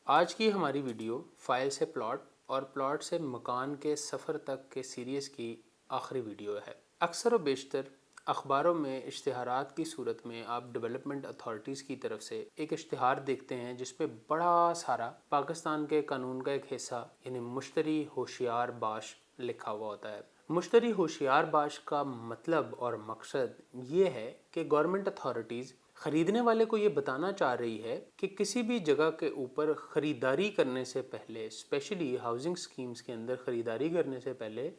आज की हमारी वीडियो फाइल से प्लॉट और प्लॉट से मकान के सफ़र तक के सीरीज़ की आखिरी वीडियो है। अक्सर व बेशतर अखबारों में इश्तिहारात की सूरत में आप डेवलपमेंट अथॉरिटीज़ की तरफ से एक इश्तिहार देखते हैं जिसपे बड़ा सारा पाकिस्तान के कानून का एक हिस्सा यानी मुश्तरी होशियार बाश लिखा हुआ होता है। मुश्तरी होशियार बाश का मतलब और मकसद ये है कि गवर्नमेंट अथॉरिटीज़ ख़रीदने वाले को ये बताना चाह रही है कि किसी भी जगह के ऊपर ख़रीदारी करने से पहले, स्पेशली हाउसिंग स्कीम्स के अंदर ख़रीदारी करने से पहले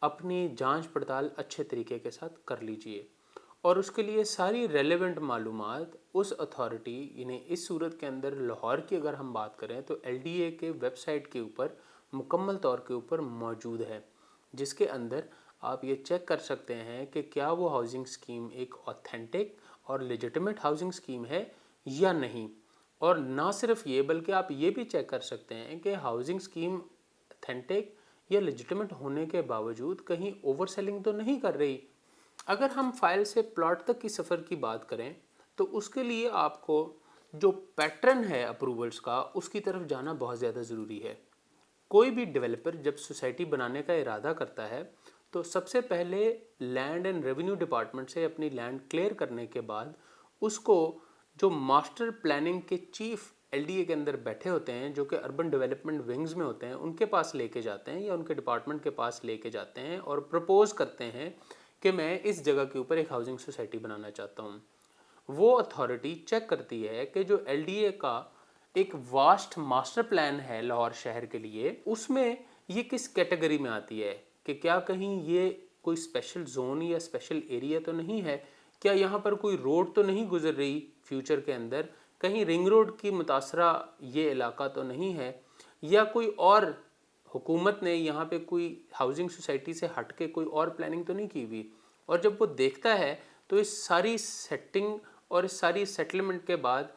अपनी जांच पड़ताल अच्छे तरीके के साथ कर लीजिए और उसके लिए सारी रेलेवेंट मालूमात उस अथॉरिटी यानी इस सूरत के अंदर लाहौर की अगर हम बात करें तो LDA के वेबसाइट के ऊपर मुकम्मल तौर के ऊपर मौजूद है, जिसके अंदर आप ये चेक कर सकते हैं कि क्या वो हाउसिंग स्कीम एक ऑथेंटिक और लेजिटिमेट हाउसिंग स्कीम है या नहीं। और ना सिर्फ ये बल्कि आप ये भी चेक कर सकते हैं कि हाउसिंग स्कीम ऑथेंटिक या लेजिटिमेट होने के बावजूद कहीं ओवर सेलिंग तो नहीं कर रही। अगर हम फाइल से प्लॉट तक की सफ़र की बात करें तो उसके लिए आपको जो पैटर्न है अप्रूवल्स का उसकी तरफ जाना बहुत ज़्यादा ज़रूरी है। कोई भी डेवलपर जब सोसाइटी बनाने का इरादा करता है तो सबसे पहले लैंड एंड रेवेन्यू डिपार्टमेंट से अपनी लैंड क्लियर करने के बाद उसको जो मास्टर प्लानिंग के चीफ LDA के अंदर बैठे होते हैं, जो कि अर्बन डेवलपमेंट विंग्स में होते हैं, उनके पास लेके जाते हैं या उनके डिपार्टमेंट के पास लेके जाते हैं और प्रपोज करते हैं कि मैं इस जगह के ऊपर एक हाउसिंग सोसाइटी बनाना चाहता हूँ। वो अथॉरिटी चेक करती है कि जो LDA का एक वास्ट मास्टर प्लान है लाहौर शहर के लिए, उसमें ये किस कैटेगरी में आती है कि क्या कहीं ये कोई स्पेशल जोन या स्पेशल एरिया तो नहीं है, क्या यहाँ पर कोई रोड तो नहीं गुजर रही फ्यूचर के अंदर, कहीं रिंग रोड की मुतासरा ये इलाका तो नहीं है, या कोई और हुकूमत ने यहाँ पे कोई हाउसिंग सोसाइटी से हट के कोई और प्लानिंग तो नहीं की हुई। और जब वो देखता है तो इस सारी सेटिंग और इस सारी सेटलमेंट के बाद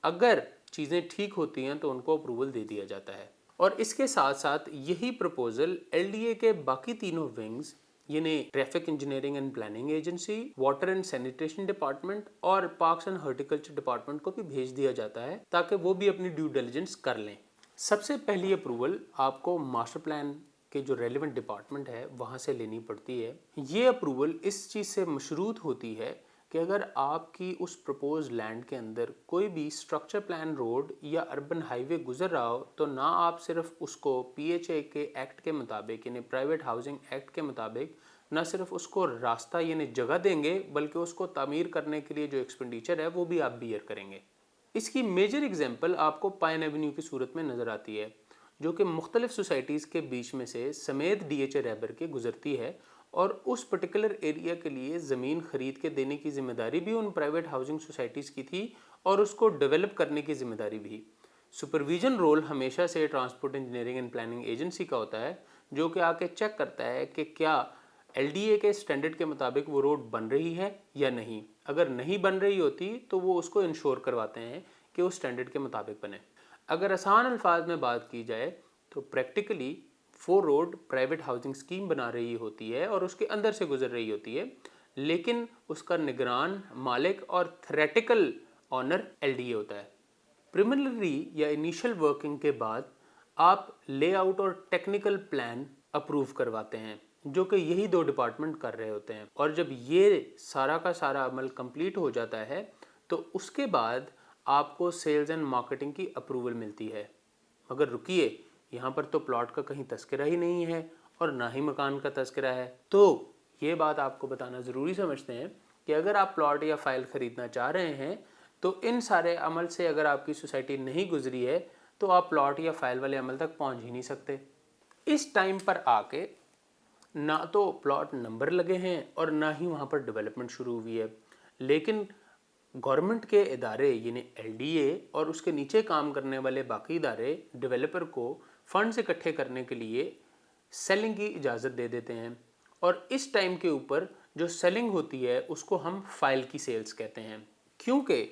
अगर चीज़ें ठीक होती हैं तो उनको अप्रूवल दे दिया जाता है। और इसके साथ साथ यही प्रपोजल LDA के बाकी तीनों विंग्स यानी traffic engineering and planning agency, water and sanitation department और पार्क्स एंड हॉर्टिकल्चर डिपार्टमेंट को भी भेज दिया जाता है ताकि वो भी अपनी ड्यू डिलिजेंस कर लें। सबसे पहली अप्रूवल आपको मास्टर प्लान के जो रेलिवेंट डिपार्टमेंट है वहाँ से लेनी पड़ती है। ये अप्रूवल इस चीज़ से मशरूत होती है कि अगर आपकी उस प्रपोज लैंड के अंदर कोई भी स्ट्रक्चर प्लान रोड या अर्बन हाईवे गुजर रहा हो तो ना आप सिर्फ उसको PHA के एक्ट के मुताबिक यानी प्राइवेट हाउसिंग एक्ट के मुताबिक ना सिर्फ उसको रास्ता यानी जगह देंगे बल्कि उसको तामीर करने के लिए जो एक्सपेंडिचर है वो भी आप बियर करेंगे। इसकी मेजर एग्जांपल आपको पाइन एवेन्यू की सूरत में नज़र आती है, जो कि मुख्तलिफ सोसाइटीज़ के बीच में से समेत DHA रैबर के गुजरती है और उस पर्टिकुलर एरिया के लिए ज़मीन ख़रीद के देने की ज़िम्मेदारी भी उन प्राइवेट हाउसिंग सोसाइटीज़ की थी और उसको डेवलप करने की ज़िम्मेदारी भी। सुपरविजन रोल हमेशा से transport engineering and planning agency का होता है, जो कि आके चेक करता है कि क्या LDA के स्टैंडर्ड के मुताबिक वो रोड बन रही है या नहीं। अगर नहीं बन रही होती तो वो उसको इंश्योर करवाते हैं कि वो स्टैंडर्ड के मुताबिक बने। अगर आसान अल्फाज में बात की जाए तो प्रैक्टिकली वो रोड प्राइवेट हाउसिंग स्कीम बना रही होती है और उसके अंदर से गुजर रही होती है, लेकिन उसका निगरान, मालिक और थ्रेटिकल ऑनर LDA होता है। प्रिलिमिनरी या इनिशियल वर्किंग के बाद आप लेआउट और टेक्निकल प्लान अप्रूव करवाते हैं, जो कि यही दो डिपार्टमेंट कर रहे होते हैं। और जब ये सारा का सारा अमल कंप्लीट हो जाता है तो उसके बाद आपको सेल्स एंड मार्केटिंग की अप्रूवल मिलती है। मगर रुकिए, यहाँ पर तो प्लॉट का कहीं तस्करा ही नहीं है और ना ही मकान का तस्करा है। तो ये बात आपको बताना ज़रूरी समझते हैं कि अगर आप प्लॉट या फाइल ख़रीदना चाह रहे हैं तो इन सारे अमल से अगर आपकी सोसाइटी नहीं गुजरी है तो आप प्लॉट या फाइल वाले अमल तक पहुँच ही नहीं सकते। इस टाइम पर आके ना तो प्लॉट नंबर लगे हैं और ना ही वहाँ पर डेवलपमेंट शुरू हुई है, लेकिन गवर्नमेंट के इदारे यानी LDA और उसके नीचे काम करने वाले बाकी इदारे डेवलपर को फंड्स इकट्ठे करने के लिए सेलिंग की इजाज़त दे देते हैं। और इस टाइम के ऊपर जो सेलिंग होती है उसको हम फाइल की सेल्स कहते हैं, क्योंकि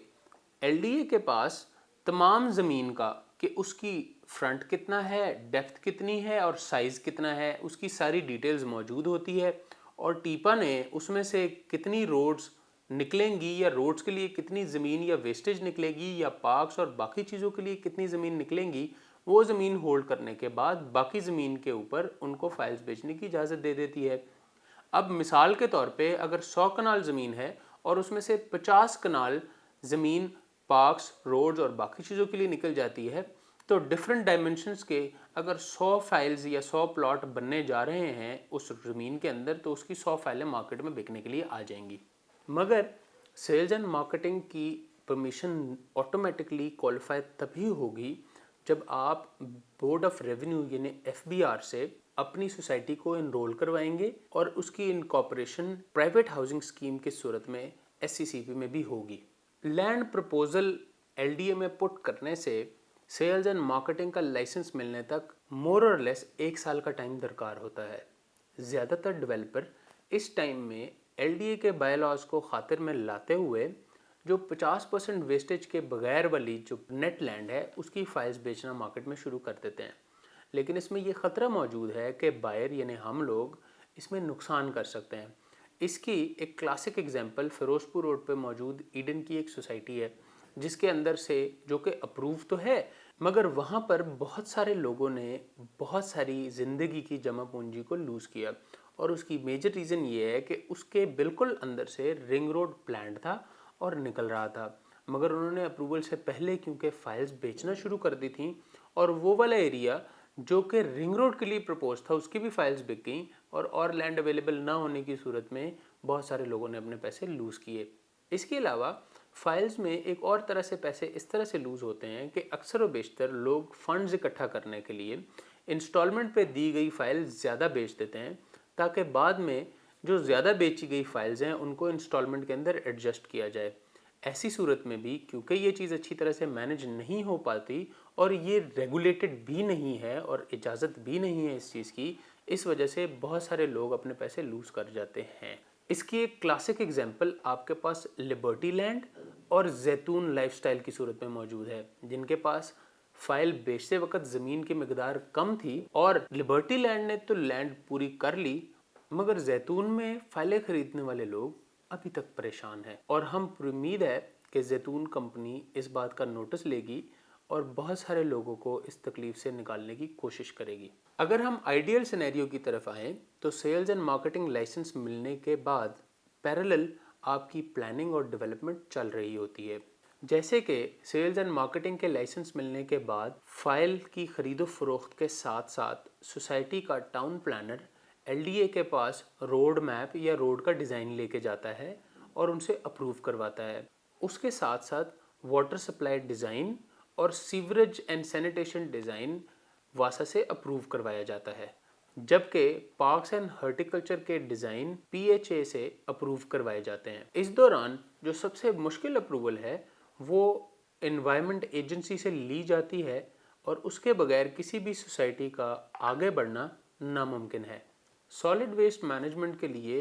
LDA के पास तमाम ज़मीन का कि उसकी फ्रंट कितना है, डेप्थ कितनी है और साइज़ कितना है, उसकी सारी डिटेल्स मौजूद होती है। और टीपा ने उसमें से कितनी रोड्स निकलेंगी या रोड्स के लिए कितनी ज़मीन या वेस्टेज निकलेगी या पार्क्स और बाकी चीज़ों के लिए कितनी ज़मीन निकलेंगी, वो ज़मीन होल्ड करने के बाद बाकी ज़मीन के ऊपर उनको फाइल्स बेचने की इजाज़त दे देती है। अब मिसाल के तौर पे अगर 100 कनाल ज़मीन है और उसमें से 50 कनाल ज़मीन पार्क्स, रोड्स और बाकी चीज़ों के लिए निकल जाती है, तो डिफरेंट डायमेंशंस के अगर 100 फाइल्स या 100 प्लॉट बनने जा रहे हैं उस ज़मीन के अंदर, तो उसकी 100 फाइलें मार्केट में बिकने के लिए आ जाएंगी। मगर सेल्स एंड मार्केटिंग की परमिशन ऑटोमेटिकली क्वालिफाई तभी होगी जब आप बोर्ड ऑफ रेवेन्यू यानी FBR से अपनी सोसाइटी को इनरोल करवाएंगे और उसकी इनकॉर्पोरेशन प्राइवेट हाउसिंग स्कीम की सूरत में SCCP में भी होगी। लैंड प्रपोजल LDA में पुट करने से सेल्स एंड मार्केटिंग का लाइसेंस मिलने तक मोर और लेस 1 साल का टाइम दरकार होता है। ज़्यादातर डेवलपर इस टाइम में LDA के बायलॉज को खातिर में लाते हुए जो 50% वेस्टेज के बगैर वाली जो नेट लैंड है उसकी फाइल्स बेचना मार्केट में शुरू कर देते हैं। लेकिन इसमें ये ख़तरा मौजूद है कि बायर यानी हम लोग इसमें नुकसान कर सकते हैं। इसकी एक क्लासिक एग्जांपल फिरोजपुर रोड पे मौजूद ईडन की एक सोसाइटी है, जिसके अंदर से जो कि अप्रूव तो है, मगर वहाँ पर बहुत सारे लोगों ने बहुत सारी ज़िंदगी की जमा पूंजी को लूज़ किया। और उसकी मेजर रीज़न ये है कि उसके बिल्कुल अंदर से रिंग रोड प्लान्ड था और निकल रहा था, मगर उन्होंने अप्रूवल से पहले क्योंकि फाइल्स बेचना शुरू कर दी थी और वो वाला एरिया जो कि रिंग रोड के लिए प्रपोज था उसकी भी फाइल्स बिक गई और लैंड अवेलेबल ना होने की सूरत में बहुत सारे लोगों ने अपने पैसे लूज़ किए। इसके अलावा फाइल्स में एक और तरह से पैसे इस तरह से लूज़ होते हैं कि अक्सर व बेशतर लोग फंड्स इकट्ठा करने के लिए इंस्टॉलमेंट पे दी गई फाइल ज़्यादा बेच देते हैं, ताकि बाद में जो ज़्यादा बेची गई फाइल्स हैं उनको इंस्टॉलमेंट के अंदर एडजस्ट किया जाए। ऐसी सूरत में भी क्योंकि ये चीज़ अच्छी तरह से मैनेज नहीं हो पाती और ये रेगुलेटेड भी नहीं है और इजाज़त भी नहीं है इस चीज़ की, इस वजह से बहुत सारे लोग अपने पैसे लूज़ कर जाते हैं। इसकी एक क्लासिक एग्जांपल आपके पास लिबर्टी लैंड और जैतून लाइफस्टाइल की सूरत में मौजूद है, जिनके पास फाइल बेचते वक्त ज़मीन की मिकदार कम थी और लिबर्टी लैंड ने तो लैंड पूरी कर ली, मगर जैतून में फाइलें खरीदने वाले लोग अभी तक परेशान हैं। और हम पर उम्मीद है कि जैतून कंपनी इस बात का नोटिस लेगी और बहुत सारे लोगों को इस तकलीफ से निकालने की कोशिश करेगी। अगर हम आइडियल सिनेरियो की तरफ आएँ तो सेल्स एंड मार्केटिंग लाइसेंस मिलने के बाद पैरेलल आपकी प्लानिंग और डेवलपमेंट चल रही होती है। जैसे कि सेल्स एंड मार्केटिंग के लाइसेंस मिलने के बाद फाइल की खरीदो फरोख्त के साथ साथ सोसाइटी का टाउन प्लानर LDA के पास रोड मैप या रोड का डिज़ाइन लेके जाता है और उनसे अप्रूव करवाता है। उसके साथ साथ वाटर सप्लाई डिज़ाइन और सीवरेज एंड सैनिटेशन डिज़ाइन वासा से अप्रूव करवाया जाता है, जबकि पार्क्स एंड हॉर्टिकल्चर के डिज़ाइन PHA से अप्रूव करवाए जाते हैं। इस दौरान जो सबसे मुश्किल अप्रूवल है वो एनवायरनमेंट एजेंसी से ली जाती है और उसके बगैर किसी भी सोसाइटी का आगे बढ़ना नामुमकिन है। सॉलिड वेस्ट मैनेजमेंट के लिए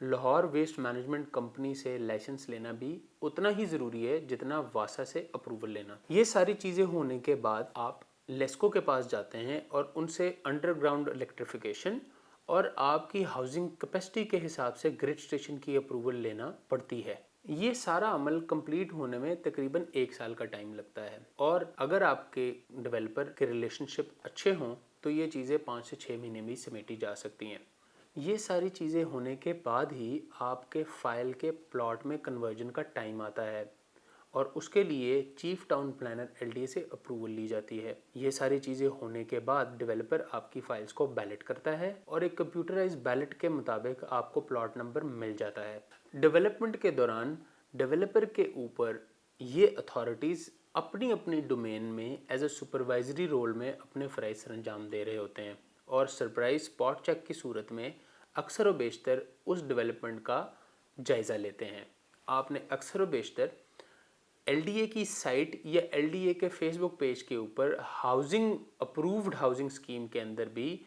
लाहौर वेस्ट मैनेजमेंट कंपनी से लाइसेंस लेना भी उतना ही ज़रूरी है जितना वासा से अप्रूवल लेना। ये सारी चीज़ें होने के बाद आप लेस्को के पास जाते हैं और उनसे अंडरग्राउंड इलेक्ट्रिफिकेशन और आपकी हाउसिंग कैपेसिटी के हिसाब से ग्रिड स्टेशन की अप्रूवल लेना पड़ती है। ये सारा अमल कंप्लीट होने में तकरीबन 1 साल का टाइम लगता है और अगर आपके डेवलपर के रिलेशनशिप अच्छे हों तो ये चीज़ें 5 से 6 महीने में समेटी जा सकती हैं। ये सारी चीज़ें होने के बाद ही आपके फाइल के प्लॉट में कन्वर्जन का टाइम आता है और उसके लिए चीफ टाउन प्लानर LDA से अप्रूवल ली जाती है। ये सारी चीज़ें होने के बाद डेवलपर आपकी फाइल्स को बैलेट करता है और एक कंप्यूटराइज बैलेट के मुताबिक आपको प्लॉट नंबर मिल जाता है। डेवलपमेंट के दौरान डेवलपर के ऊपर ये अथॉरिटीज़ अपनी अपनी डोमेन में एज अ सुपरवाइजरी रोल में अपने फ़राइज़ सर अंजाम दे रहे होते हैं और सरप्राइज स्पॉट चेक की सूरत में अक्सर व बेशतर उस डेवलपमेंट का जायज़ा लेते हैं। आपने अक्सर व बेशतर LDA की साइट या LDA के फेसबुक पेज के ऊपर हाउसिंग अप्रूव्ड हाउसिंग स्कीम के अंदर भी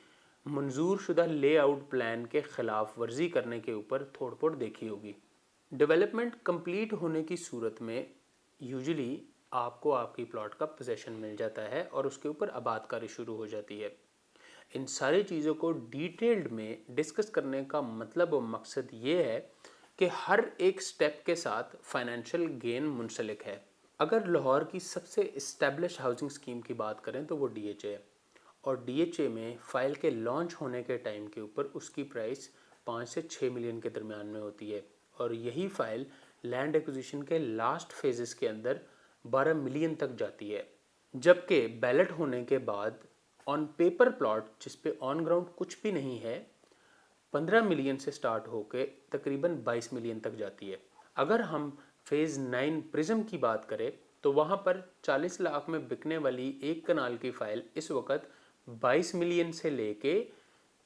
मंजूर शुदा लेआउट प्लान के ख़िलाफ़ वर्जी करने के ऊपर थोड़ बहुत देखी होगी। डेवलपमेंट कंप्लीट होने की सूरत में यूजुअली आपको आपकी प्लॉट का पोजेसन मिल जाता है और उसके ऊपर आबादकारी शुरू हो जाती है। इन सारी चीज़ों को डिटेल्ड में डिस्कस करने का मतलब और मकसद ये है कि हर एक स्टेप के साथ फाइनेंशियल गेन मुंसलिक है। अगर लाहौर की सबसे इस्टेब्लिश हाउसिंग स्कीम की बात करें तो वो DHA है, और DHA में फ़ाइल के लॉन्च होने के टाइम के ऊपर उसकी प्राइस 5 से 6 मिलियन के दरमियान में होती है, और यही फ़ाइल लैंड एक्विजिशन के लास्ट फेजेस के अंदर 12 मिलियन तक जाती है। जबकि बैलेट होने के बाद ऑन पेपर प्लॉट जिस पे ऑन ग्राउंड कुछ भी नहीं है 15 मिलियन से स्टार्ट होकर तकरीबन 22 मिलियन तक जाती है। अगर हम फेज़ 9 प्रिज्म की बात करें तो वहाँ पर 40 लाख में बिकने वाली एक कनाल की फ़ाइल इस वक्त 22 मिलियन से लेके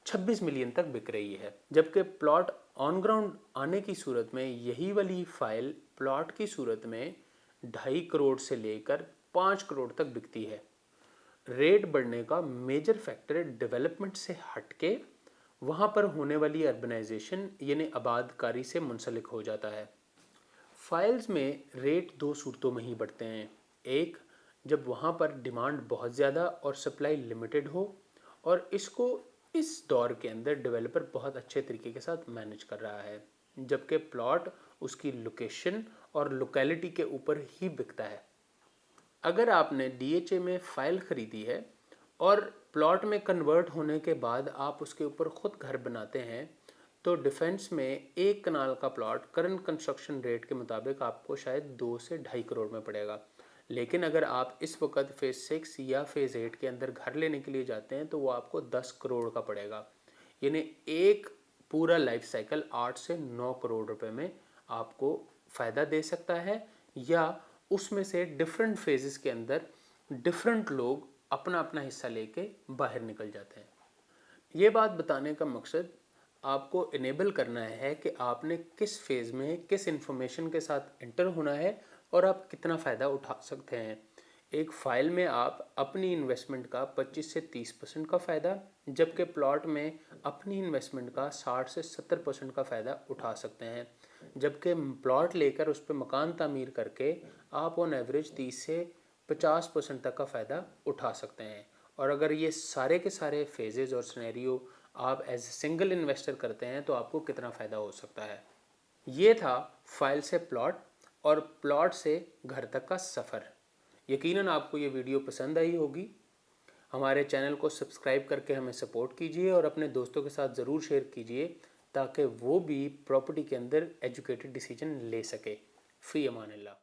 26 मिलियन तक बिक रही है, जबकि प्लॉट ऑन ग्राउंड आने की सूरत में यही वाली फ़ाइल प्लॉट की सूरत में 2.5 करोड़ से लेकर 5 करोड़ तक बिकती है। रेट बढ़ने का मेजर फैक्टर डेवलपमेंट से हटके वहाँ पर होने वाली अर्बनाइजेशन यानी आबादकारी से मुंसलिक हो जाता है। फाइल्स में रेट दो सूरतों में ही बढ़ते हैं। एक, जब वहाँ पर डिमांड बहुत ज़्यादा और सप्लाई लिमिटेड हो, और इसको इस दौर के अंदर डेवलपर बहुत अच्छे तरीके के साथ मैनेज कर रहा है, जबकि प्लॉट उसकी लोकेशन और लोकेलिटी के ऊपर ही बिकता है। अगर आपने DHA में फ़ाइल ख़रीदी है और प्लॉट में कन्वर्ट होने के बाद आप उसके ऊपर ख़ुद घर बनाते हैं, तो डिफेंस में एक कनाल का प्लॉट करंट कंस्ट्रक्शन रेट के मुताबिक आपको शायद 2 से 2.5 करोड़ में पड़ेगा। लेकिन अगर आप इस वक्त फ़ेज़ 6 या फ़ेज़ 8 के अंदर घर लेने के लिए जाते हैं तो वो आपको 10 करोड़ का पड़ेगा। यानी एक पूरा लाइफ साइकिल 8 से 9 करोड़ रुपए में आपको फ़ायदा दे सकता है, या उसमें से डिफरेंट फेजेस के अंदर डिफरेंट लोग अपना अपना हिस्सा लेके बाहर निकल जाते हैं। ये बात बताने का मकसद आपको इनेबल करना है कि आपने किस फेज़ में किस इन्फॉर्मेशन के साथ एंटर होना है और आप कितना फ़ायदा उठा सकते हैं। एक फ़ाइल में आप अपनी इन्वेस्टमेंट का 25 से 30% का फ़ायदा, जबकि प्लॉट में अपनी इन्वेस्टमेंट का 60 से 70% का फ़ायदा उठा सकते हैं। जबकि प्लॉट लेकर उस पर मकान तामीर करके आप ऑन एवरेज 30 से 50% तक का फ़ायदा उठा सकते हैं। और अगर ये सारे के सारे फेजेस और सिनेरियो आप एज सिंगल इन्वेस्टर करते हैं तो आपको कितना फ़ायदा हो सकता है। ये था फाइल से प्लॉट और प्लॉट से घर तक का सफ़र। यकीनन आपको ये वीडियो पसंद आई होगी। हमारे चैनल को सब्सक्राइब करके हमें सपोर्ट कीजिए और अपने दोस्तों के साथ ज़रूर शेयर कीजिए ताकि वो भी प्रॉपर्टी के अंदर एजुकेटेड डिसीजन ले सके। फ़ी अमान अल्लाह।